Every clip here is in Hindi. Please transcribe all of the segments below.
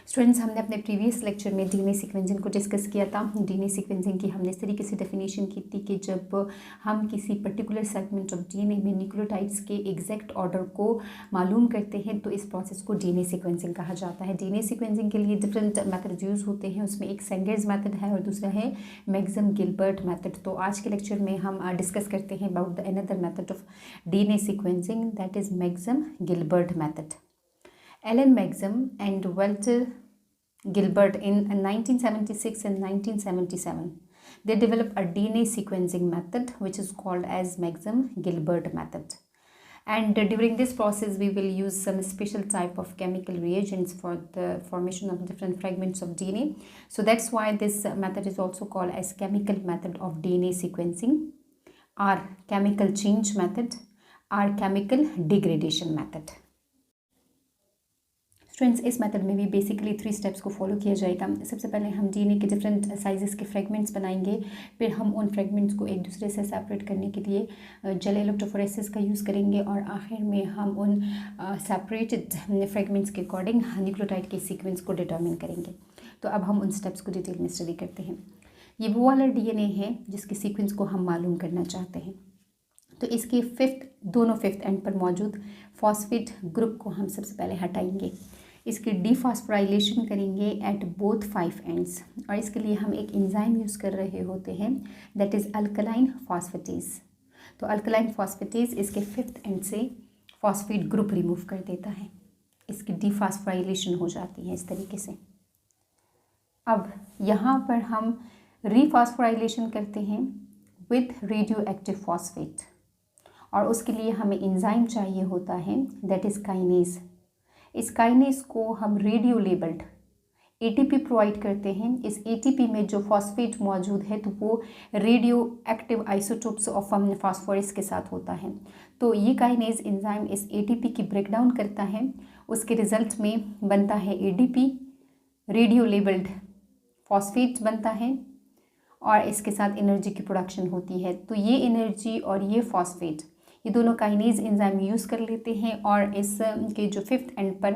स्टूडेंट्स, हमने अपने प्रीवियस लेक्चर में डीएनए सीक्वेंसिंग को डिस्कस किया था। डीएनए सीक्वेंसिंग की हमने इस तरीके से डेफिनेशन की थी कि जब हम किसी पर्टिकुलर सेगमेंट ऑफ डीएनए में न्यूक्लियोटाइड्स के एग्जैक्ट ऑर्डर को मालूम करते हैं तो इस प्रोसेस को डीएनए सीक्वेंसिंग कहा जाता है। डीएनए सीक्वेंसिंग के लिए डिफरेंट मेथड यूज़ होते हैं, उसमें एक सेंगर्स मेथड है और दूसरा है मैक्सम गिलबर्ट मेथड। तो आज के लेक्चर में हम डिस्कस करते हैं about the another method of DNA sequencing, that is Maxam Gilbert method. Alan Maxam and Walter Gilbert in 1976 and 1977, they developed a DNA sequencing method which is called as Maxam-Gilbert method. And during this process, we will use some special type of chemical reagents for the formation of different fragments of DNA. So that's why this method is also called as chemical method of DNA sequencing, or chemical change method, or chemical degradation method. Students, इस मेथड में भी बेसिकली 3 स्टेप्स को फॉलो किया जाएगा। सबसे पहले हम डीएनए के डिफरेंट साइजेस के फ्रेगमेंट्स बनाएंगे, फिर हम उन फ्रेगमेंट्स को एक दूसरे से सेपरेट करने के लिए जेल इलेक्ट्रोफोरेसिस का यूज़ करेंगे और आखिर में हम उन सेपरेटेड फ्रेगमेंट्स के अकॉर्डिंग न्यूक्लियोटाइड के सीक्वेंस को डिटर्मिन करेंगे। तो अब हम उन स्टेप्स को डिटेल में स्टडी करते हैं। ये वो वाला डीएनए है जिसके सीक्वेंस को हम मालूम करना चाहते हैं। तो इसके दोनों फिफ्थ एंड पर मौजूद फॉस्फेट ग्रुप को हम सबसे पहले हटाएंगे। इसकी डीफॉस्फोराइलेशन करेंगे एट बोथ 5 एंड्स और इसके लिए हम एक एंजाइम यूज़ कर रहे होते हैं, दैट इज़ अल्कलाइन फॉस्फेटेज। तो अल्कलाइन फॉस्फेटेज इसके 5th एंड से फॉस्फेट ग्रुप रिमूव कर देता है, इसकी डीफॉस्फोराइलेशन हो जाती है इस तरीके से। अब यहाँ पर हम रीफॉस्फोराइलेशन करते हैं विद रेडियो एक्टिव फॉस्फेट और उसके लिए हमें एंजाइम चाहिए होता है, दैट इज़ काइनेज। इस काइनेज को हम रेडियो लेबल्ड एटीपी प्रोवाइड करते हैं। इस एटीपी में जो फॉस्फेट मौजूद है तो वो radio active isotopes of phosphorus के साथ होता है। तो ये काइनेज एंजाइम इस एटीपी की ब्रेकडाउन करता है, उसके रिजल्ट में बनता है एडीपी, रेडियो लेबल्ड फॉस्फेट बनता है और इसके साथ एनर्जी की प्रोडक्शन होती है। तो ये एनर्जी और ये फॉस्फेट, ये दोनों काइनेज एंजाइम यूज़ कर लेते हैं और इस के जो 5th एंड पर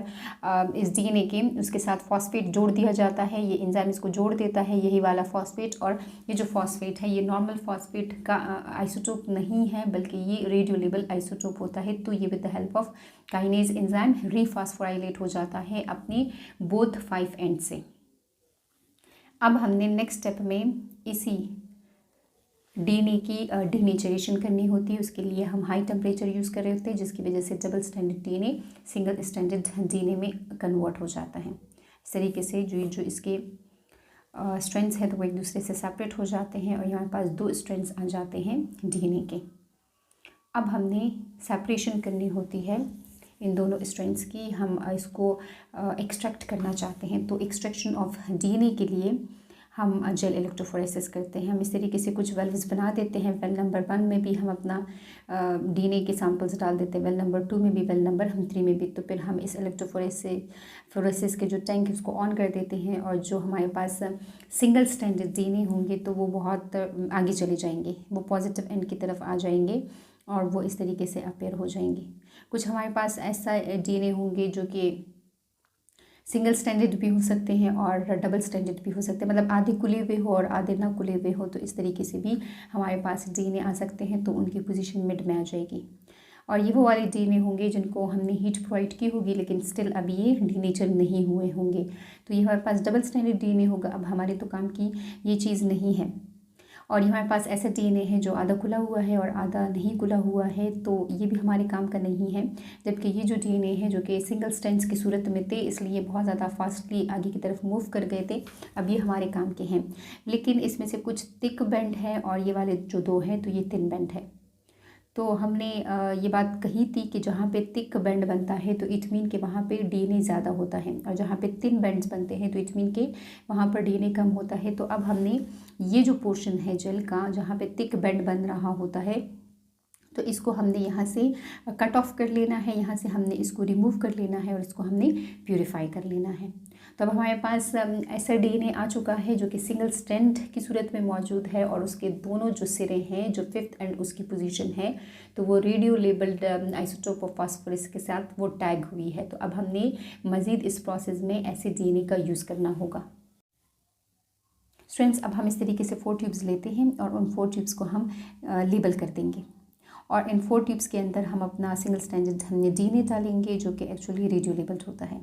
इस डीएनए के उसके साथ फॉस्फेट जोड़ दिया जाता है। ये एंजाइम इसको जोड़ देता है, यही वाला फॉस्फेट। और ये जो फॉस्फेट है ये नॉर्मल फॉस्फेट का आइसोटोप नहीं है बल्कि ये रेडियो लेबल आइसोटोप होता है। तो ये with the help of kinase enzyme rephosphorylate हो जाता है अपनी बोथ 5 एंड से। अब हमने नेक्स्ट स्टेप में इसी डीएनए की डीनेचरेशन करनी होती है। उसके लिए हम हाई टेम्परेचर यूज़ कर रहे होते हैं जिसकी वजह से double standard DNA single standard DNA में कन्वर्ट हो जाता है। इस तरीके से जो इसके स्ट्रैंड्स हैं तो वो एक दूसरे से सेपरेट हो जाते हैं और यहाँ पास 2 स्ट्रैंड्स आ जाते हैं डीएनए के। अब हमने सेपरेशन करनी होती है इन दोनों स्ट्रैंड्स की। हम इसको एक्सट्रैक्ट करना चाहते हैं तो एक्सट्रैक्शन ऑफ डीएनए के लिए हम जेल इलेक्ट्रोफोरेसिस करते हैं। हम इस तरीके से कुछ वेल्व्स बना देते हैं। वेल नंबर 1 में भी हम अपना डीएनए के सैंपल्स डाल देते हैं, वेल नंबर 2 में भी, वेल नंबर 3 में भी। तो फिर हम इस इलेक्ट्रोफोरेसिस के जो टैंक है उसको ऑन कर देते हैं और जो हमारे पास सिंगल स्टैंडर्ड डीएनए होंगे तो वो बहुत आगे चले जाएंगे, वो पॉजिटिव एंड की तरफ आ जाएंगे और वो इस तरीके से अपेयर हो जाएंगे। कुछ हमारे पास ऐसा डीएनए होंगे जो कि सिंगल स्टैंडर्ड भी हो सकते हैं और डबल स्टैंडर्ड भी हो सकते हैं, मतलब आधे कुले हुए हो और आधे ना कुले हुए हो। तो इस तरीके से भी हमारे पास डीएनए आ सकते हैं तो उनकी पोजीशन मिड में आ जाएगी। और ये वो वाले डीएनए होंगे जिनको हमने हीट प्रोवाइड की होगी लेकिन स्टिल अभी ये डीनेचर नहीं हुए होंगे। तो ये हमारे पास डबल स्टैंडर्ड डीएनए होगा। अब हमारे तो काम की ये चीज़ नहीं है। और हमारे पास ऐसा डीएनए है जो आधा खुला हुआ है और आधा नहीं खुला हुआ है, तो ये भी हमारे काम का नहीं है। जबकि ये जो डीएनए है जो कि सिंगल स्ट्रैंड्स की सूरत में थे इसलिए बहुत ज़्यादा फास्टली आगे की तरफ मूव कर गए थे, अब ये हमारे काम के हैं। लेकिन इसमें से कुछ थिक बेंड है और ये वाले जो 2 हैं तो ये थिन बेंड है। तो हमने ये बात कही थी कि जहाँ पे थिक बेंड बनता है तो इट मीन के वहाँ पे डीएनए ज़्यादा होता है और जहाँ पे थिन बेंड्स बनते हैं तो इट मीन के वहाँ पर डीएनए कम होता है। तो अब हमने ये जो पोर्शन है जेल का जहाँ पे थिक बेंड बन रहा होता है तो इसको हमने यहाँ से कट ऑफ कर लेना है, यहाँ से हमने इसको रिमूव कर लेना है और इसको हमने प्यूरिफाई कर लेना है। तो अब हमारे पास ऐसा DNA आ चुका है जो कि सिंगल स्ट्रैंड की सूरत में मौजूद है और उसके दोनों जो सिरे हैं, जो 5th एंड उसकी पोजीशन है, तो वो radio labelled isotope of phosphorus के साथ वो टैग हुई है। तो अब हमने मज़ीद इस प्रोसेस में ऐसे DNA का यूज़ करना होगा। स्टूडेंट्स, अब हम इस तरीके से 4 ट्यूब्स लेते हैं और उन 4 ट्यूब्स को हम लेबल कर देंगे और इन 4 ट्यूब्स के अंदर हम अपना सिंगल स्ट्रैंडेड हमने DNA डालेंगे जो कि एक्चुअली रेडियो लेबल्ड होता है।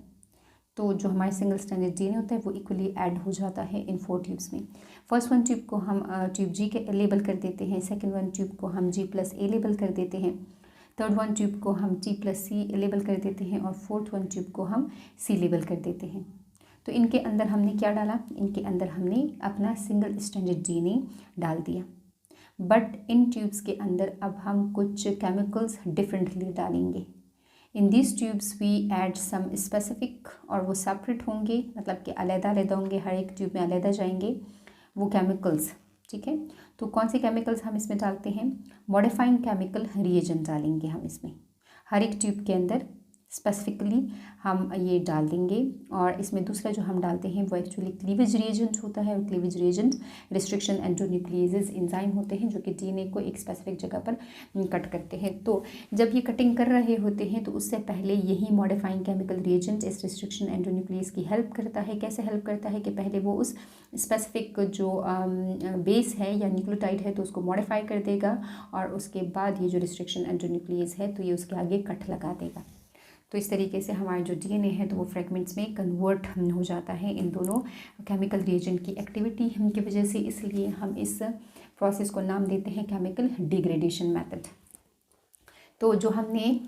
तो जो हमारे सिंगल स्ट्रैंडेड DNA होता है वो इक्वली ऐड हो जाता है इन 4 ट्यूब्स में। फर्स्ट वन ट्यूब को हम ट्यूब G के लेबल कर देते हैं, सेकंड वन ट्यूब को हम G+A लेबल कर देते हैं, थर्ड वन ट्यूब को हम T+C लेबल कर देते हैं और फोर्थ वन ट्यूब को हम C लेबल कर देते हैं। तो इनके अंदर हमने क्या डाला, इनके अंदर हमने अपना सिंगल स्ट्रैंडेड DNA डाल दिया। बट इन ट्यूब्स के अंदर अब हम कुछ केमिकल्स डिफरेंटली डालेंगे। In this tubes we add some specific, और वो सेपरेट होंगे, मतलब कि अलग-अलग होंगे, हर एक ट्यूब में अलग जाएंगे वो केमिकल्स। ठीक है, तो कौन से केमिकल्स हम इसमें डालते हैं? मॉडिफाइंग केमिकल रिएजेंट डालेंगे हम इसमें, हर एक ट्यूब के अंदर स्पेसिफिकली हम ये डाल देंगे। और इसमें दूसरा जो हम डालते हैं वो एक्चुअली क्लीवेज रिएजेंट होता है और क्लीवेज रिएजेंट रिस्ट्रिक्शन एंडोन्यूक्लिएजेस एंजाइम होते हैं जो कि DNA को एक स्पेसिफिक जगह पर कट करते हैं। तो जब ये कटिंग कर रहे होते हैं तो उससे पहले यही मॉडिफाइंग केमिकल रिएजेंट इस रिस्ट्रिक्शन एंडोन्यूक्लियस की हेल्प करता है। कैसे हेल्प करता है कि पहले वो उस स्पेसिफिक जो बेस है या न्यूक्लियोटाइड है तो उसको मॉडिफाई कर देगा और उसके बाद ये जो रिस्ट्रिक्शन एंडोन्यूक्लियस है तो ये उसके आगे कट लगा देगा। तो इस तरीके से हमारा जो DNA है तो वो फ्रेगमेंट्स में कन्वर्ट हो जाता है इन दोनों केमिकल रिएजेंट की एक्टिविटी की वजह से। इसलिए हम इस प्रोसेस को नाम देते हैं केमिकल डिग्रेडेशन मेथड। तो जो हमने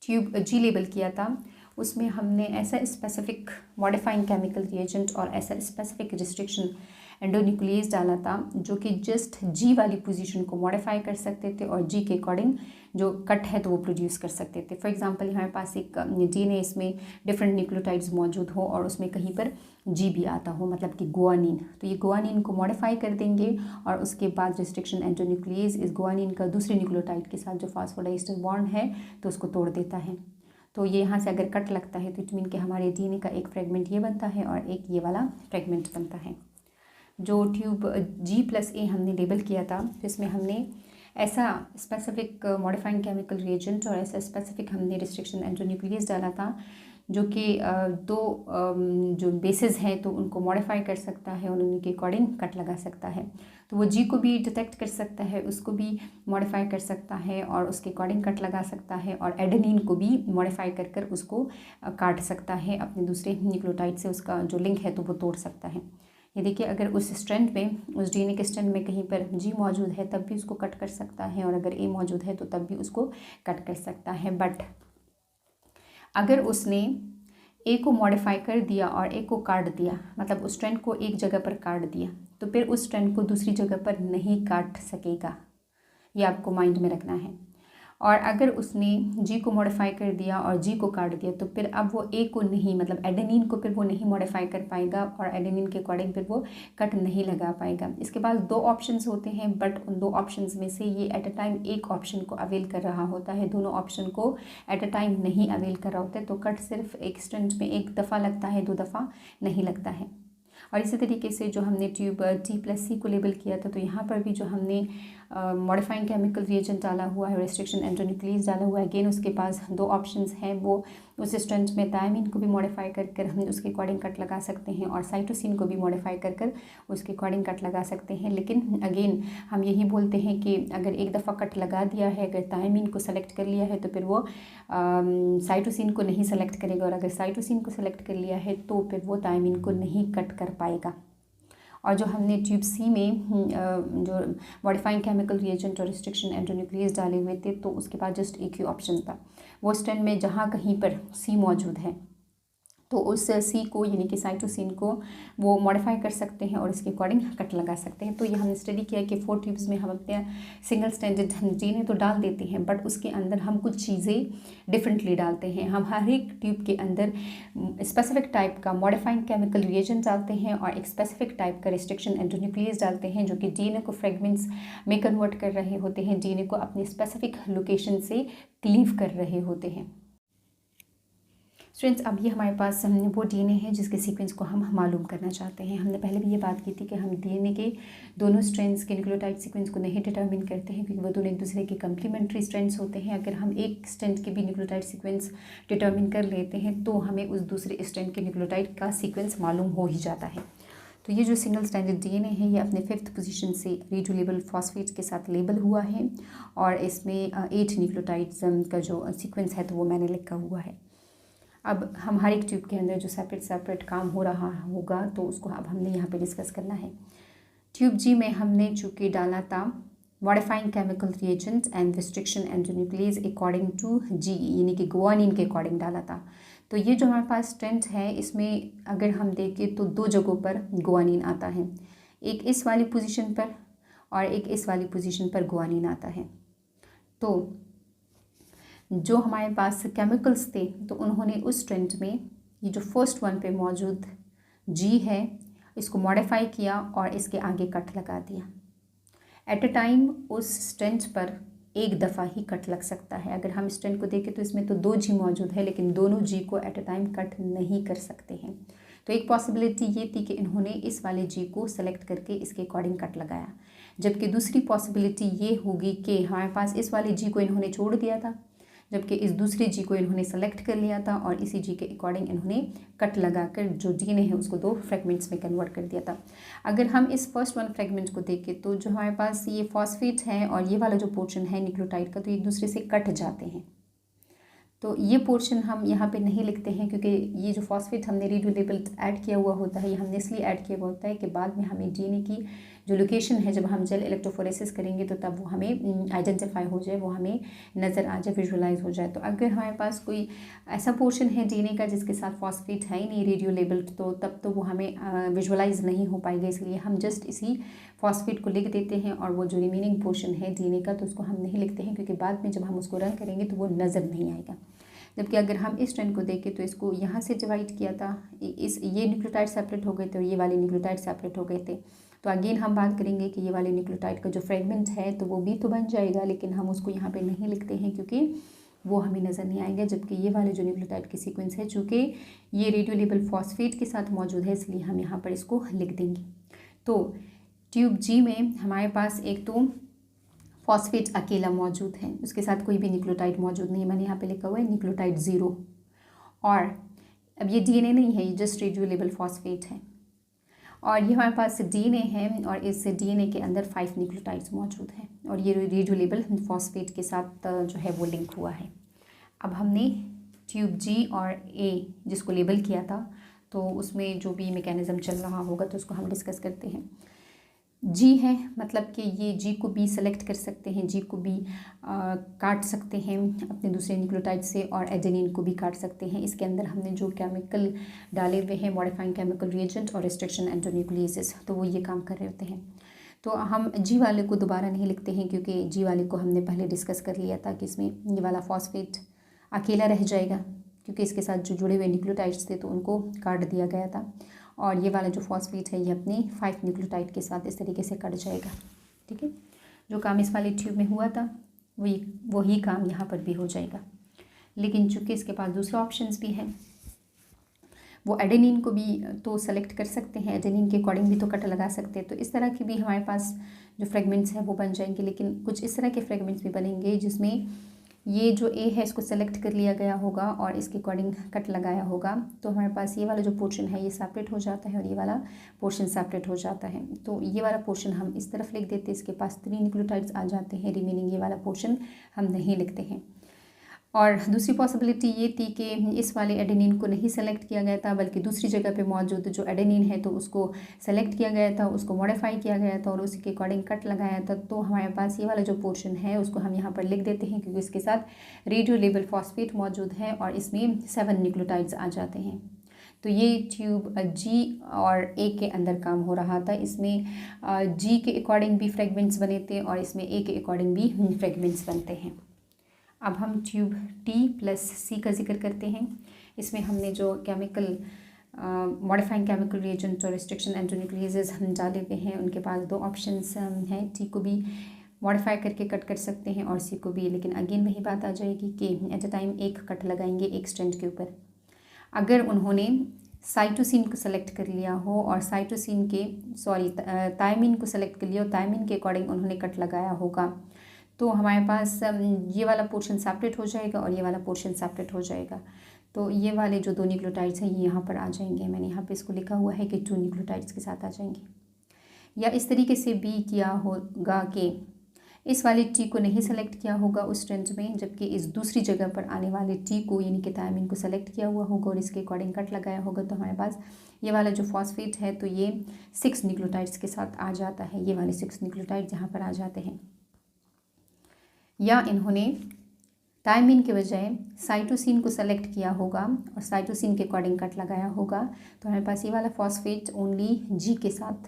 ट्यूब G लेबल किया था उसमें हमने ऐसा स्पेसिफिक मॉडिफाइंग केमिकल रिएजेंट और ऐसा स्पेसिफिक रिस्ट्रिक्शन एंडोन्यूक्लियस डाला था जो कि जस्ट G वाली पोजीशन को मॉडिफाई कर सकते थे और G के अकॉर्डिंग जो कट है तो वो प्रोड्यूस कर सकते थे। फॉर एग्जांपल हमारे पास एक DNA इसमें डिफरेंट न्यूक्लियोटाइड्स मौजूद हो और उसमें कहीं पर G भी आता हो, मतलब कि गुआनिन, तो ये गुआनिन को मॉडिफाई कर देंगे और उसके बाद रिस्ट्रिक्शन एंडोन्यूक्लियस इस गुआनिन का दूसरे न्यूक्लियोटाइड के साथ जो फास्फोडाइस्टर बॉन्ड है तो उसको तोड़ देता है। तो ये यहाँ से अगर कट लगता है तो इट मीन कि हमारे DNA का एक फ्रेगमेंट ये बनता है और एक ये वाला फ्रेगमेंट बनता है। जो ट्यूब G+A हमने लेबल किया था तो इसमें हमने ऐसा स्पेसिफिक मॉडिफाइंग केमिकल रिएजेंट और ऐसा स्पेसिफिक हमने रिस्ट्रिक्शन एंडोन्यूक्लियस डाला था जो कि दो जो बेसिस हैं तो उनको मॉडिफाई कर सकता है और उनके अकॉर्डिंग कट लगा सकता है। तो वो G को भी डिटेक्ट कर सकता है, उसको भी मॉडिफाई कर सकता है और उसके अकॉर्डिंग कट लगा सकता है, और एडेनिन को भी मॉडिफाई कर कर उसको काट सकता है अपने दूसरे न्यूक्लियोटाइड से, उसका जो लिंक है तो वो तोड़ सकता है। ये देखिए, अगर उस स्ट्रैंड में, उस DNA के स्ट्रैंड में कहीं पर G मौजूद है तब भी उसको कट कर सकता है और अगर A मौजूद है तो तब भी उसको कट कर सकता है। बट अगर उसने A को मॉडिफाई कर दिया और A को काट दिया, मतलब उस स्ट्रैंड को एक जगह पर काट दिया, तो फिर उस स्ट्रैंड को दूसरी जगह पर नहीं काट सकेगा, ये आपको माइंड में रखना है। और अगर उसने G को मॉडिफाई कर दिया और G को काट दिया तो फिर अब वो A को नहीं, मतलब एडेनिन को फिर वो नहीं मॉडिफाई कर पाएगा और एडेनिन के अकॉर्डिंग फिर वो कट नहीं लगा पाएगा। इसके पास 2 ऑप्शंस होते हैं, बट उन 2 ऑप्शंस में से ये एट अ टाइम एक ऑप्शन को अवेल कर रहा होता है, दोनों ऑप्शन को एट अ टाइम नहीं अवेल कर रहा होता है। तो कट सिर्फ एक स्ट्रैंड में एक दफ़ा लगता है, 2 दफ़ा नहीं लगता है। और इसी तरीके से जो हमने ट्यूब T+C को लेबल किया था तो यहाँ पर भी जो हमने मॉडिफाइंग केमिकल रिएजेंट डाला हुआ है, रिस्ट्रिक्शन एंडोन्यूक्लियस डाला हुआ है, अगेन उसके पास 2 ऑप्शंस हैं। वो उस स्ट्रेंथ में थायमिन को भी मॉडिफाई कर हम उसके अकॉर्डिंग कट लगा सकते हैं और साइटोसिन को भी मॉडिफाई कर उसके अकॉर्डिंग कट लगा सकते हैं। लेकिन अगेन हम यही बोलते हैं कि अगर एक दफ़ा कट लगा दिया है, अगर थायमिन को सेलेक्ट कर लिया है तो फिर वो साइटोसिन को नहीं सेलेक्ट करेगा, और अगर साइटोसिन को सेलेक्ट कर लिया है तो फिर वो थायमिन को नहीं कट कर पाएगा। और जो हमने ट्यूब C में जो मॉडिफाइंग केमिकल रिएजेंट और रिस्ट्रिक्शन एंडोन्यूक्लियस डाले हुए थे तो उसके बाद जस्ट एक ही ऑप्शन था, वो स्ट्रैंड में जहाँ कहीं पर C मौजूद है तो उस सी को यानी कि साइटोसिन को वो मॉडिफाई कर सकते हैं और इसके अकॉर्डिंग कट लगा सकते हैं। तो ये हमने स्टडी किया कि 4 ट्यूब्स में हम अपने सिंगल स्ट्रैंडेड जीने तो डाल देते हैं, बट उसके अंदर हम कुछ चीज़ें डिफरेंटली डालते हैं। हम हर एक ट्यूब के अंदर स्पेसिफिक टाइप का मॉडिफाइंग केमिकल रिएजेंट डालते हैं और एक स्पेसिफिक टाइप का रिस्ट्रिक्शन एंडोन्यूक्लियस डालते हैं, जो कि डीएनए को फ्रेगमेंट्स में कन्वर्ट कर रहे होते हैं, डीएनए को अपने स्पेसिफिक लोकेशन से क्लीव कर रहे होते हैं। स्टूडेंट्स, अब ये हमारे पास वो डीएनए है जिसके सीक्वेंस को हम मालूम करना चाहते हैं। हमने पहले भी ये बात की थी कि हम डीएनए के दोनों स्ट्रैंड्स के न्यूक्लियोटाइड सीक्वेंस को नहीं डिटरमिन करते हैं, क्योंकि वो दोनों एक दूसरे के कम्प्लीमेंट्री स्ट्रैंड्स होते हैं। अगर हम एक स्ट्रैंड के भी न्यूक्लियोटाइड सीक्वेंस डिटरमिन कर लेते हैं तो हमें उस दूसरे स्ट्रैंड के न्यूक्लियोटाइड का सीक्वेंस मालूम हो ही जाता है। तो ये जो सिंगल स्ट्रैंडेड डीएनए है ये अपने 5th पोजीशन से रेडियो लेबल फॉस्फेट के साथ लेबल हुआ है और इसमें 8 न्यूक्लियोटाइड्स का जो सीक्वेंस है तो वो मैंने लिखा हुआ है। अब हम हर एक ट्यूब के अंदर जो सेपरेट काम हो रहा होगा तो उसको अब हमने यहाँ पे डिस्कस करना है। ट्यूब जी में हमने चूँकि डाला था modifying chemical reagent and restriction endonuclease according to G, यानी कि गुआनिन के अकॉर्डिंग डाला था। तो ये जो हमारे पास स्ट्रैंड है इसमें अगर हम देखें तो 2 जगहों पर गुआनिन आता है, एक इस वाली पोजीशन पर और एक इस वाली पोजीशन पर गुआनिन आता है। तो जो हमारे पास केमिकल्स थे तो उन्होंने उस स्ट्रैंड में ये जो फर्स्ट वन पे मौजूद जी है इसको मॉडिफाई किया और इसके आगे कट लगा दिया। एट अ टाइम उस स्ट्रैंड पर एक दफ़ा ही कट लग सकता है। अगर हम स्ट्रैंड को देखें तो इसमें तो 2 जी मौजूद है, लेकिन दोनों जी को एट अ टाइम कट नहीं कर सकते हैं। तो एक पॉसिबिलिटी ये थी कि इन्होंने इस वाले जी को सेलेक्ट करके इसके अकॉर्डिंग कट लगाया, जबकि दूसरी पॉसिबिलिटी ये होगी कि हमारे पास इस वाले जी को इन्होंने छोड़ दिया था, जबकि इस दूसरे जी को इन्होंने सेलेक्ट कर लिया था और इसी जी के अकॉर्डिंग इन्होंने कट लगाकर जो डीएनए है उसको 2 फ्रेगमेंट्स में कन्वर्ट कर दिया था। अगर हम इस फर्स्ट वन फ्रेगमेंट को देखें तो जो हमारे पास ये फॉस्फेट है और ये वाला जो पोर्शन है न्यूक्लियोटाइड का तो एक दूसरे से कट जाते हैं। तो ये पोर्शन हम यहाँ पे नहीं लिखते हैं क्योंकि ये जो फॉस्फेट हमने रेडियो लेबल ऐड किया हुआ होता है, ये हमने इसलिए ऐड किया हुआ होता है कि बाद में हमें डीएनए की जो लोकेशन है जब हम जेल इलेक्ट्रोफोरेसिस करेंगे तो तब वो हमें आइडेंटिफाई हो जाए, वो हमें नज़र आ जाए, विजुअलाइज हो जाए। तो अगर हमारे पास कोई ऐसा पोर्शन है डीएनए का जिसके साथ फॉस्फेट है ही नहीं रेडियो लेबल, तो तब तो वो हमें विजुअलाइज नहीं हो पाएगा, इसलिए हम जस्ट इसी फॉस्फेट को लिख देते हैं और वो जो रिमेनिंग पोर्शन है डीएनए का तो उसको हम नहीं लिखते हैं, क्योंकि बाद में जब हम उसको रन करेंगे तो वो नज़र नहीं आएगा। जबकि अगर हम इस स्ट्रैंड को देखें तो इसको यहाँ से डिवाइड किया था, ये न्यूक्लियोटाइड सेपरेट हो गए थे और ये वाले न्यूक्लियोटाइड सेपरेट हो गए थे। तो अगेन हम बात करेंगे कि ये वाले न्यूक्लियोटाइड का जो फ्रेगमेंट है तो वो भी तो बन जाएगा, लेकिन हम उसको यहाँ पे नहीं लिखते हैं क्योंकि वो हमें नज़र नहीं आएंगे। जबकि ये वाले जो न्यूक्लियोटाइड की सीक्वेंस है, चूँकि ये रेडियो लेबल फॉस्फेट के साथ मौजूद है इसलिए हम यहाँ पर इसको लिख देंगे। तो ट्यूब जी में हमारे पास एक तो फॉस्फेट अकेला मौजूद है, उसके साथ कोई भी न्यूक्लियोटाइड मौजूद नहीं, मैंने यहाँ पे लिखा हुआ है न्यूक्लियोटाइड 0। और अब ये डीएनए नहीं है, ये जस्ट रेडियो लेबल फॉस्फेट है और ये हमारे पास डीएनए है और इस डीएनए के अंदर 5 न्यूक्लियोटाइड्स मौजूद हैं और ये रेडियो लेबल फॉस्फेट के साथ जो है वो लिंक हुआ है। अब हमने ट्यूब जी और ए जिसको लेबल किया था तो उसमें जो भी मैकेनिज़्म चल रहा होगा तो उसको हम डिस्कस करते हैं। जी है मतलब कि ये जी को भी सेलेक्ट कर सकते हैं, जी को भी काट सकते हैं अपने दूसरे न्यूक्लियोटाइड से और एडेनिन को भी काट सकते हैं। इसके अंदर हमने जो केमिकल डाले हुए हैं मॉडिफाइंग केमिकल रिएजेंट और रिस्ट्रिक्शन एंडोन्यूक्लियस तो वो ये काम कर रहे होते हैं। तो हम जी वाले को दोबारा नहीं लिखते हैं क्योंकि जी वाले को हमने पहले डिस्कस कर लिया था कि इसमें ये वाला फॉस्फेट अकेला रह जाएगा क्योंकि इसके साथ जो जुड़े हुए न्यूक्लियोटाइड्स थे तो उनको काट दिया गया था और ये वाला जो फॉस्फेट है ये अपने 5 न्यूक्लियोटाइड के साथ इस तरीके से कट जाएगा। ठीक है, जो काम इस वाले ट्यूब में हुआ था वही काम यहाँ पर भी हो जाएगा। लेकिन चूँकि इसके पास दूसरा ऑप्शंस भी हैं, वो एडेनिन को भी तो सेलेक्ट कर सकते हैं, एडेनिन के अकॉर्डिंग भी तो कट लगा सकते हैं। तो इस तरह की भी हमारे पास जो फ्रेगमेंट्स हैं वो बन जाएंगे, लेकिन कुछ इस तरह के फ्रेगमेंट्स भी बनेंगे जिसमें ये जो ए है इसको सेलेक्ट कर लिया गया होगा और इसके अकॉर्डिंग कट लगाया होगा। तो हमारे पास ये वाला जो पोर्शन है ये सेपरेट हो जाता है और ये वाला पोर्शन सेपरेट हो जाता है। तो ये वाला पोर्शन हम इस तरफ लिख देते हैं, इसके पास 3 न्यूक्लियोटाइड्स आ जाते हैं, रिमेनिंग ये वाला पोर्शन हम नहीं लिखते हैं। और दूसरी पॉसिबिलिटी ये थी कि इस वाले एडेनिन को नहीं सेलेक्ट किया गया था बल्कि दूसरी जगह पे मौजूद जो एडेनिन है तो उसको सेलेक्ट किया गया था, उसको मॉडिफाई किया गया था और उसी के अकॉर्डिंग कट लगाया था। तो हमारे पास ये वाला जो पोर्शन है उसको हम यहाँ पर लिख देते हैं क्योंकि इसके साथ रेडियो लेबल फॉस्फेट मौजूद है और इसमें 7 न्यूक्लियोटाइड्स आ जाते हैं। तो ये ट्यूब जी और ए के अंदर काम हो रहा था। इसमें जी के अकॉर्डिंग भी फ्रेगमेंट्स बने थे और इसमें ए के अकॉर्डिंग भी फ्रेगमेंट्स बनते हैं। अब हम ट्यूब टी प्लस सी का जिक्र करते हैं। इसमें हमने जो केमिकल मॉडिफाइंग केमिकल रिएजेंट्स और रिस्ट्रिक्शन एंटीन्यूक्लियेजेस हम डाले हुए हैं, उनके पास दो ऑप्शंस हैं। टी को भी मॉडिफाई करके कट कर सकते हैं और सी को भी, लेकिन अगेन वही बात आ जाएगी कि एट अ टाइम एक कट लगाएंगे एक स्ट्रैंड के ऊपर। अगर उन्होंने साइटोसिन को सेलेक्ट कर लिया हो और साइटोसिन के थायमिन को सेलेक्ट कर लिया और थायमिन के अकॉर्डिंग उन्होंने कट लगाया होगा, तो हमारे पास ये वाला पोर्शन सेपरेट हो जाएगा और ये वाला पोर्शन सेपरेट हो जाएगा। तो ये वाले जो दो न्यूक्लियोटाइड्स हैं ये यहाँ पर आ जाएंगे। मैंने यहाँ पे इसको लिखा हुआ है कि 2 न्यूक्लियोटाइड्स के साथ आ जाएंगे। या इस तरीके से भी किया होगा कि इस वाले टी को नहीं सेलेक्ट किया होगा उस स्ट्रैंड में, जबकि इस दूसरी जगह पर आने वाले टी को यानी कि थायमिन को सेलेक्ट किया हुआ होगा और इसके अकॉर्डिंग कट लगाया होगा। तो हमारे पास ये वाला जो फॉस्फेट है तो ये 6 न्यूक्लियोटाइड्स के साथ आ जाता है। ये वाले 6 न्यूक्लियोटाइड्स यहाँ पर आ जाते हैं। या इन्होंने थायमिन के बजाय साइटोसिन को सेलेक्ट किया होगा और साइटोसिन के अकॉर्डिंग कट लगाया होगा, तो हमारे पास ये वाला फॉस्फेट ओनली जी के साथ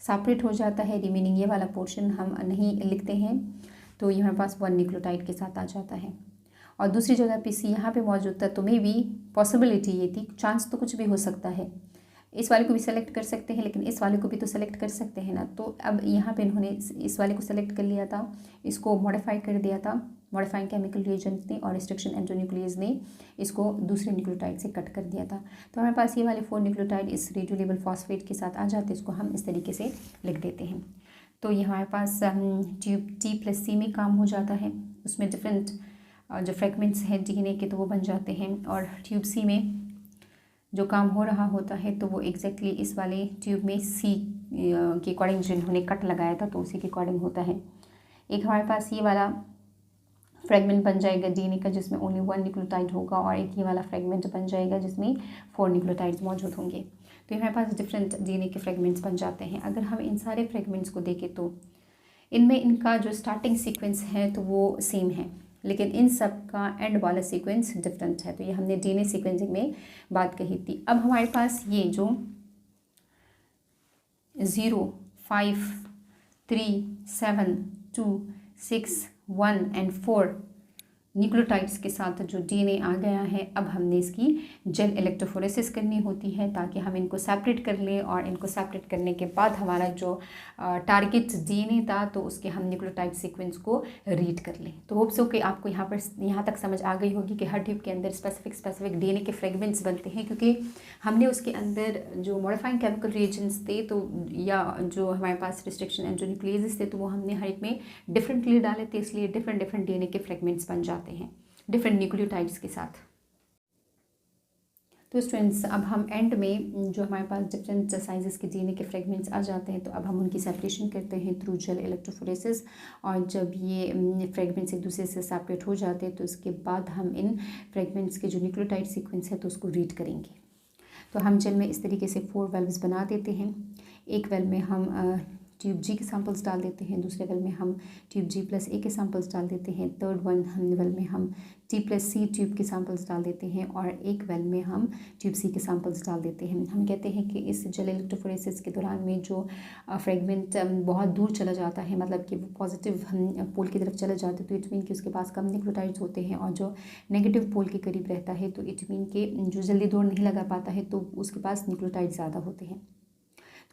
सेपरेट हो जाता है। रिमेनिंग ये वाला पोर्शन हम नहीं लिखते हैं, तो ये हमारे पास 1 न्यूक्लियोटाइड के साथ आ जाता है। और दूसरी जगह पे सी यहाँ पे मौजूद था, तो मे भी पॉसिबिलिटी ये थी, चांस तो कुछ भी हो सकता है, इस वाले को भी सेलेक्ट कर सकते हैं लेकिन इस वाले को भी तो सेलेक्ट कर सकते हैं ना। तो अब यहाँ पे इन्होंने इस वाले को सेलेक्ट कर लिया था, इसको मॉडिफाई कर दिया था मॉडिफाइंग केमिकल रिएजेंट्स ने और रिस्ट्रिक्शन एंटीन्यूक्लियेज ने इसको दूसरे न्यूक्लियोटाइड से कट कर दिया था। तो हमारे पास ये वाले 4 न्यूक्लियोटाइड इस रेडियोलेबल फॉस्फेट के साथ आ जाते हैं। इसको हम इस तरीके से लिख देते हैं। तो ये हमारे पास ट्यूब टी प्लस सी में काम हो जाता है, उसमें डिफरेंट जो फ्रेगमेंट्स हैं डीएनए के तो वो बन जाते हैं। और ट्यूब सी में जो काम हो रहा होता है तो वो एग्जैक्टली इस वाले ट्यूब में सी के अकॉर्डिंग जिन्होंने कट लगाया था तो उसी के अकॉर्डिंग होता है। एक हमारे पास ये वाला फ्रेगमेंट बन जाएगा डीएनए का जिसमें ओनली 1 न्यूक्लियोटाइड होगा और एक ये वाला फ्रेगमेंट बन जाएगा जिसमें 4 न्यूक्लियोटाइड्स मौजूद होंगे। तो हमारे पास डिफरेंट डीएनए के फ्रेगमेंट्स बन जाते हैं। अगर हम इन सारे फ्रेगमेंट्स को देखें तो इनमें इनका जो स्टार्टिंग सीक्वेंस है तो वो सेम है, लेकिन इन सब का एंड वाला सीक्वेंस डिफरेंट है। तो ये हमने डीएनए सीक्वेंसिंग में बात कही थी। अब हमारे पास ये जो 0, 5, 3, 7, 2, 6, 1 एंड 4 न्यूक्लियोटाइड्स के साथ जो डीएनए आ गया है, अब हमने इसकी जेल इलेक्ट्रोफोरेसिस करनी होती है ताकि हम इनको सेपरेट कर लें और इनको सेपरेट करने के बाद हमारा जो टारगेट डीएनए था तो उसके हम न्यूक्लियोटाइड सीक्वेंस को रीड कर लें। तो होप सो कि आपको यहाँ तक समझ आ गई होगी कि हर ट्यूब के अंदर स्पेसिफिक डीएनए के फ्रेगमेंट्स बनते हैं, क्योंकि हमने उसके अंदर जो मॉडिफाइंग केमिकल रिएजेंट्स थे तो या जो हमारे पास रिस्ट्रिक्शन एंटीन्यूक्लियेजेस थे तो वो हमने हर एक में डिफरेंटली डाले थे, इसलिए डिफरेंट डीएनए के फ्रेगमेंट्स बन जाते हैं डिफरेंट न्यूक्लियोटाइड्स के साथ। तो स्टूडेंट्स अब हम एंड में जो हमारे पास डिफरेंट साइजेस के डीएनए के फ्रेगमेंट्स आ जाते हैं तो अब हम उनकी सेपरेशन करते हैं थ्रू जेल इलेक्ट्रोफोरेसिस। और जब ये फ्रेगमेंट्स एक दूसरे से सेपरेट हो जाते हैं तो उसके बाद हम इन फ्रेगमेंट्स के जो न्यूक्लियोटाइड सीक्वेंस है तो उसको रीड करेंगे। तो हम जेल में इस तरीके से 4 वेल्व्स बना देते हैं। एक वेल में हम ट्यूब जी के सैम्पल्स डाल देते हैं, दूसरे वेल में हम ट्यूब जी प्लस ए के सैम्पल्स डाल देते हैं, थर्ड वेल में हम टी प्लस सी ट्यूब के सैम्पल्स डाल देते हैं और एक वेल में हम ट्यूब सी के सैम्पल्स डाल देते हैं। हम कहते हैं कि इस जेल इलेक्ट्रोफोरेसिस के दौरान में जो फ्रेगमेंट बहुत दूर चला जाता है, मतलब कि वो पॉजिटिव पोल की तरफ चले जाते हैं, तो इट मीन कि उसके पास कम न्यूक्लियोटाइड्स होते हैं, और जो नेगेटिव पोल के करीब रहता है तो इट मीन कि जो जल्दी दौड़ नहीं लगा पाता है तो उसके पास न्यूक्लियोटाइड ज़्यादा होते हैं।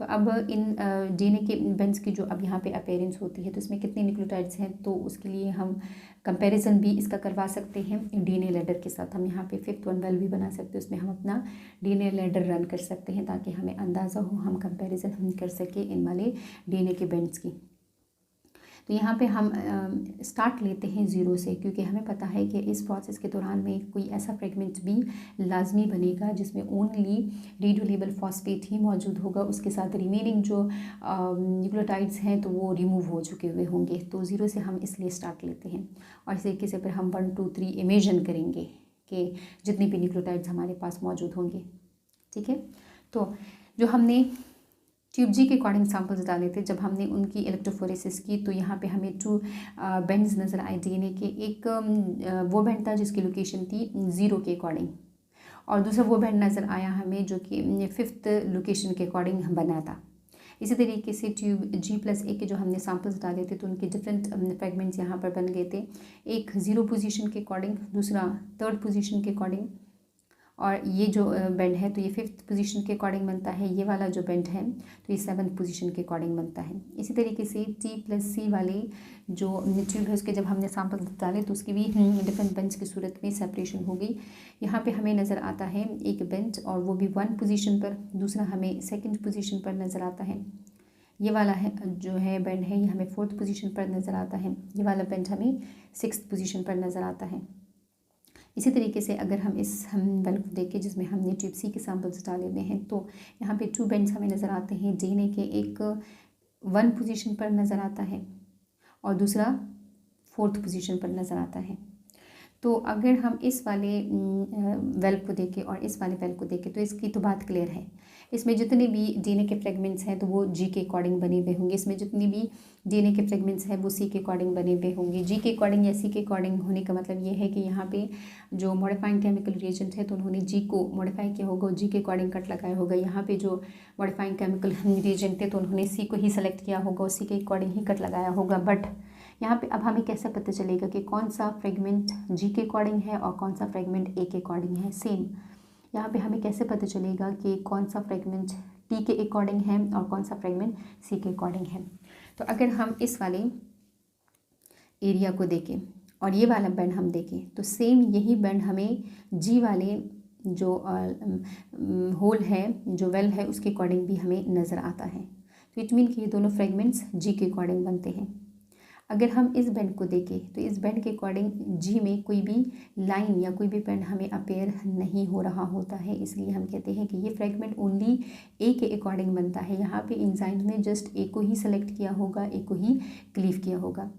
तो अब इन डीएनए के बेंड्स की जो अब यहाँ पे अपीयरेंस होती है तो इसमें कितने न्यूक्लियोटाइड्स हैं, तो उसके लिए हम कंपैरिजन भी इसका करवा सकते हैं डीएनए लैडर के साथ। हम यहाँ पे 5th वन वेल भी बना सकते हैं, उसमें हम अपना डीएनए लैडर रन कर सकते हैं ताकि हमें अंदाज़ा हो, हम कंपैरिजन हम कर सकें इन वाले डीएनए के बेंड्स की। तो यहाँ पे हम स्टार्ट लेते हैं 0 से, क्योंकि हमें पता है कि इस प्रोसेस के दौरान में कोई ऐसा फ्रेगमेंट भी लाजमी बनेगा जिसमें ओनली रेडियोलेबल फॉस्फेट ही मौजूद होगा, उसके साथ रिमेनिंग जो न्यूक्लियोटाइड्स हैं तो वो रिमूव हो चुके हुए होंगे। तो 0 से हम इसलिए स्टार्ट लेते हैं और इस तरीके से फिर हम 1, 2, 3 इमेजिन करेंगे कि जितने भी न्यूक्लियोटाइड्स हमारे पास मौजूद होंगे। ठीक है, तो जो हमने ट्यूब जी के अकॉर्डिंग सैम्पल्स डाले थे, जब हमने उनकी इलेक्ट्रोफोरेसिस की तो यहाँ पे हमें 2 बेंड्स नज़र आए डीएनए के। एक वो बेंड था जिसकी लोकेशन थी 0 के अकॉर्डिंग, और दूसरा वो बेंड नज़र आया हमें जो कि फिफ्थ लोकेशन के अकॉर्डिंग बना था। इसी तरीके से ट्यूब G+A के जो हमने सैम्पल्स डाले थे तो उनके डिफरेंट फ्रेगमेंट्स यहाँ पर बन गए थे, एक 0 पोजीशन के अकॉर्डिंग, दूसरा 3rd पोजीशन के अकॉर्डिंग, और ये जो बेंड है तो ये 5th पोजीशन के अकॉर्डिंग बनता है, ये वाला जो बेंड है तो ये 7th पोजीशन के अकॉर्डिंग बनता है। इसी तरीके से T+C वाले जो ट्यूब है उसके जब हमने सैम्पल डाले तो उसकी भी डिफरेंट बेंड्स की सूरत में सेपरेशन हो गई। यहाँ पे हमें नज़र आता है एक बेंड और वो भी 1 पोजीशन पर, दूसरा हमें 2nd पोजीशन पर नज़र आता है। ये वाला है जो है बेंड है ये हमें 4th पोजीशन पर नज़र आता है, ये वाला बेंड हमें 6th पोजीशन पर नज़र आता है। इसी तरीके से अगर हम इस बेंड को देखें जिसमें हमने ट्यूब C के सैम्पल्स डाले हुए हैं तो यहाँ पे 2 बेंड्स हमें नज़र आते हैं। DNA के एक 1 पोजीशन पर नज़र आता है और दूसरा 4th पोजीशन पर नज़र आता है। तो अगर हम इस वाले वेल्व को देखें और इस वाले वेल्व को देखें तो इसकी तो बात क्लियर है, इसमें जितने भी DNA के फ्रेगमेंट्स हैं तो वो G के अकॉर्डिंग बने हुए होंगे, इसमें जितनी भी DNA के फ्रेगमेंट्स हैं वो C के अकॉर्डिंग बने हुए होंगे। G के अकॉर्डिंग या C के अकॉर्डिंग होने का मतलब ये है कि यहाँ पे जो मॉडिफाइंग केमिकल रिएजेंट है तो उन्होंने G को मॉडिफाई किया होगा, G के अकॉर्डिंग कट लगाया होगा। यहाँ पे जो मॉडिफाइंग केमिकल रिएजेंट थे तो उन्होंने C को ही सेलेक्ट किया होगा और C के अकॉर्डिंग ही कट लगाया होगा। बट यहाँ पे अब हमें कैसे पता चलेगा कि कौन सा फ्रेगमेंट G के अकॉर्डिंग है और कौन सा फ्रेगमेंट A के अकॉर्डिंग है। सेम यहाँ पे हमें कैसे पता चलेगा कि कौन सा फ्रेगमेंट T के अकॉर्डिंग है और कौन सा फ्रेगमेंट C के अकॉर्डिंग है। तो अगर हम इस वाले एरिया को देखें और ये वाला बैंड हम देखें तो सेम यही बैंड हमें G वाले जो होल है, जो वेल है, उसके अकॉर्डिंग भी हमें नज़र आता है। तो इट मीन कि ये दोनों फ्रेगमेंट्स G के अकॉर्डिंग बनते हैं। अगर हम इस बेंड को देखें तो इस बेंड के अकॉर्डिंग G में कोई भी लाइन या कोई भी बेंड हमें अपेयर नहीं हो रहा होता है, इसलिए हम कहते हैं कि ये फ्रेगमेंट ओनली A के अकॉर्डिंग बनता है। यहाँ पे एंजाइम ने जस्ट A को ही सेलेक्ट किया होगा, A को ही क्लीव किया होगा।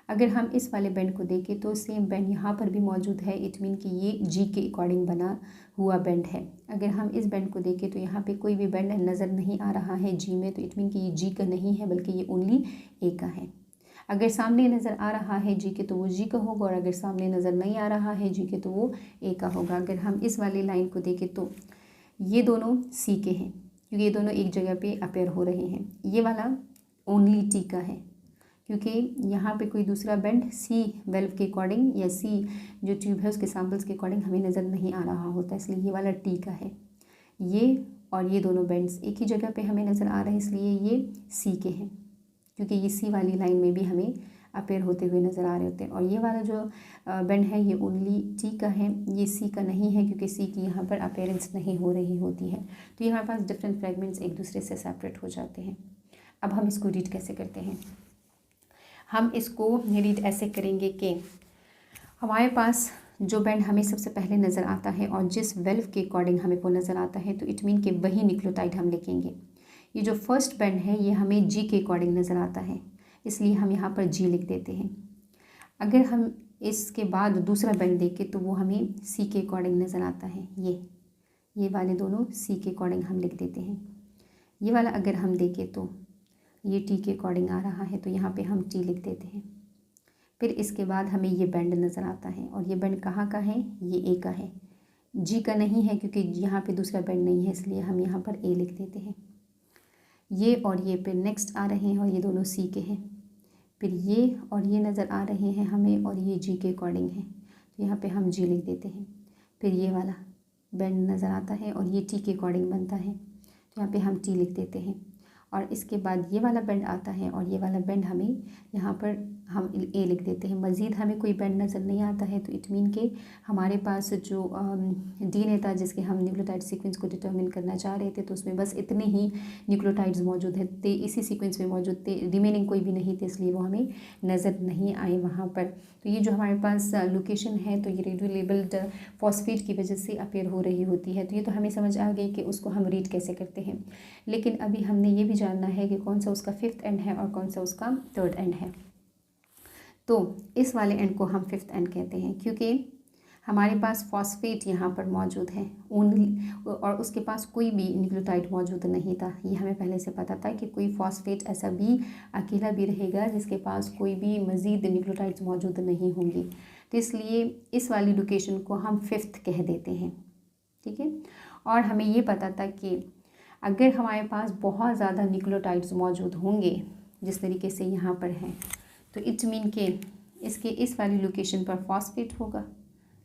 अगर हम इस वाले बेंड को देखें तो सेम बेंड यहाँ पर भी मौजूद है, इट मीन कि ये G के अकॉर्डिंग बना हुआ बेंड है। अगर हम इस बेंड को देखें तो यहाँ पे कोई भी बेंड नज़र नहीं आ रहा है G में, तो इट मीन कि ये G का नहीं है बल्कि ये ओनली A का है। अगर सामने नज़र आ रहा है G के तो वो G का होगा और अगर सामने नज़र नहीं आ रहा है G के तो वो A का होगा। अगर हम इस वाली लाइन को देखें तो ये दोनों C के हैं क्योंकि ये दोनों एक जगह पे अपेयर हो रहे हैं। ये वाला ओनली T का है क्योंकि यहाँ पे कोई दूसरा बेंड C वेल्व के अकॉर्डिंग या C जो ट्यूब है उसके सैम्पल्स के अकॉर्डिंग हमें नज़र नहीं आ रहा होता, इसलिए ये वाला T का है। ये और ये दोनों बेंड्स एक ही जगह पे हमें नज़र आ रहे हैं, इसलिए ये C के हैं क्योंकि ये C वाली लाइन में भी हमें अपेयर होते हुए नज़र आ रहे होते हैं। और ये वाला जो बेंड है ये ओनली T का है, ये C का नहीं है क्योंकि C की यहाँ पर अपेयरेंस नहीं हो रही होती है। तो ये हमारे पास डिफरेंट फ्रेगमेंट्स एक दूसरे से सेपरेट हो जाते हैं। अब हम इसको रीड कैसे करते हैं? हम इसको रीड ऐसे करेंगे कि हमारे पास जो बेंड हमें सबसे पहले नज़र आता है और जिस वेल्व के अकॉर्डिंग हमें वो नज़र आता है तो इट मीन कि वही न्यूक्लियोटाइड हम लिखेंगे। ये जो फर्स्ट बेंड है ये हमें G के अकॉर्डिंग नज़र आता है, इसलिए हम यहाँ पर G लिख देते हैं। अगर हम इसके बाद दूसरा बेंड देखें तो वो हमें C के अकॉर्डिंग नज़र आता है, ये वाले दोनों C के अकॉर्डिंग हम लिख देते हैं। ये वाला अगर हम देखें तो ये T के अकॉर्डिंग आ रहा है तो यहाँ पे हम T लिख देते हैं। फिर इसके बाद हमें ये बेंड नज़र आता है और ये बेंड कहाँ का है? ये A का है, G का नहीं है क्योंकि यहाँ पे दूसरा बेंड नहीं है, इसलिए हम यहाँ पर A लिख देते हैं। ये और ये फिर नेक्स्ट आ रहे हैं और ये दोनों C के हैं। फिर ये और ये नज़र आ रहे हैं हमें और ये G के अकॉर्डिंग है, तो यहाँ पे हम G लिख देते हैं। फिर ये वाला बेंड नज़र आता है और ये T के अकॉर्डिंग बनता है, तो यहाँ पे हम T लिख देते हैं। और इसके बाद ये वाला बेंड आता है और ये वाला बेंड हमें यहाँ पर हम A लिख देते हैं। मज़ीद हमें कोई बेंड नज़र नहीं आता है तो इट मीन के हमारे पास जो DNA था जिसके हम न्यूक्लियोटाइड सीक्वेंस को डिटरमिन करना चाह रहे थे तो उसमें बस इतने ही न्यूक्लियोटाइड्स मौजूद थे, इसी सीक्वेंस में मौजूद थे, रिमेनिंग कोई भी नहीं थे, इसलिए वो हमें नज़र नहीं आए वहाँ पर। तो ये जो हमारे पास लोकेशन है तो ये रेडियो लेबल्ड फॉस्फेट की वजह से अपेयर हो रही होती है। तो ये तो हमें समझ आ गई कि उसको हम रीड कैसे करते हैं, लेकिन अभी हमने ये भी जानना है कि कौन सा उसका 5th एंड है और कौन सा उसका 3rd एंड है। तो इस वाले एंड को हम 5th एंड कहते हैं क्योंकि हमारे पास फॉस्फेट यहाँ पर मौजूद है ओनली और उसके पास कोई भी न्यूक्लियोटाइड मौजूद नहीं था। ये हमें पहले से पता था कि कोई फॉस्फेट ऐसा भी अकेला भी रहेगा जिसके पास कोई भी मज़ीद न्यूक्लियोटाइड्स मौजूद नहीं होंगी, तो इसलिए इस वाली लोकेशन को हम 5th कह देते हैं। ठीक है। और हमें ये पता था कि अगर हमारे पास बहुत ज़्यादा न्यूक्लियोटाइड्स मौजूद होंगे जिस तरीके से यहाँ पर हैं, तो इट मीन के इसके इस वाली लोकेशन पर फॉस्फेट होगा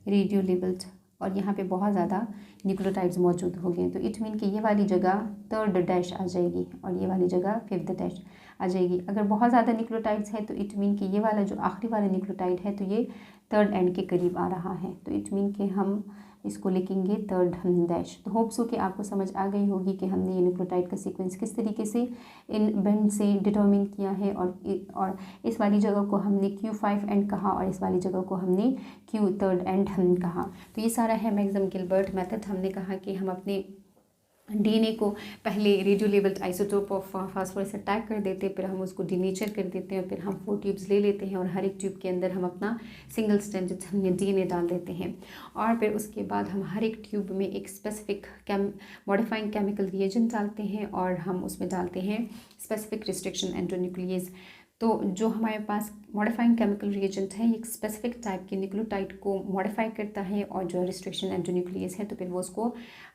रेडियो लेबल्ड, और यहाँ पे बहुत ज़्यादा न्यूक्लियोटाइड्स मौजूद होंगे, तो इट मीन कि ये वाली जगह 3rd डैश आ जाएगी और ये वाली जगह 5th डैश आ जाएगी। अगर बहुत ज़्यादा न्यूक्लियोटाइड्स है तो इट मीन कि ये वाला जो आखिरी वाला न्यूक्लियोटाइड है तो ये 3rd एंड के करीब आ रहा है, तो इट मीन कि हम इसको लिखेंगे 3rd डैश। तो होप्स हो कि आपको समझ आ गई होगी कि हमने ये न्यूक्लियोटाइड का सीक्वेंस किस तरीके से इन बेंड से डिटर्मिन किया है, और इस वाली जगह को हमने Q5 एंड कहा और इस वाली जगह को हमने Q3 एंड कहा। तो ये सारा है मैक्सम गिलबर्ट मेथड। हमने कहा कि हम अपने डीएनए को पहले radio labelled isotope of phosphorus attack कर देते हैं, फिर हम उसको डिनेचर कर देते हैं, फिर हम 4 ट्यूब्स ले लेते हैं और हर एक ट्यूब के अंदर हम अपना सिंगल स्ट्रैंडेड डीएनए डाल देते हैं, और फिर उसके बाद हम हर एक ट्यूब में एक स्पेसिफिक मॉडिफाइंग केमिकल रिएजेंट डालते हैं और हम उसमें डालते हैं स्पेसिफिक रिस्ट्रिक्शन एंडोन्यूक्लिएज। तो जो हमारे पास मॉडिफाइंग केमिकल रिएजेंट है, एक स्पेसिफिक टाइप के न्यूक्लियोटाइड को मॉडिफाई करता है, और जो रिस्ट्रिक्शन एंडोन्यूक्लिएज है तो फिर वो उसको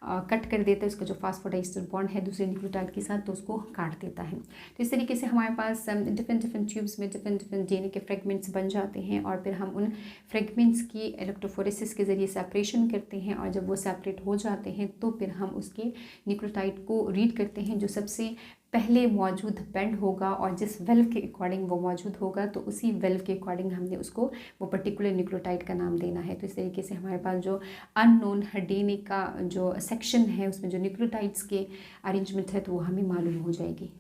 कट कर देता है, उसका जो फास्फोडाइस्टर बॉन्ड है दूसरे न्यूक्लियोटाइड के साथ तो उसको काट देता है। तो इस तरीके से हमारे पास डिफरेंट ट्यूब्स में डिफरेंट डीएनए के फ्रेगमेंट्स बन जाते हैं, और फिर हम उन फ्रेगमेंट्स की इलेक्ट्रोफोरेसिस के ज़रिए सेपरेशन करते हैं, और जब वो सेपरेट हो जाते हैं तो फिर हम उसके न्यूक्लियोटाइड को रीड करते हैं जो सबसे पहले मौजूद बेंड होगा, और जिस वेल्व के अकॉर्डिंग वो मौजूद होगा तो उसी वेल्व के अकॉर्डिंग हमने उसको वो पर्टिकुलर न्यूक्लियोटाइड का नाम देना है। तो इस तरीके से हमारे पास जो अननोन डीएनए का जो सेक्शन है उसमें जो न्यूक्लियोटाइड्स के अरेंजमेंट है तो वो हमें मालूम हो जाएगी।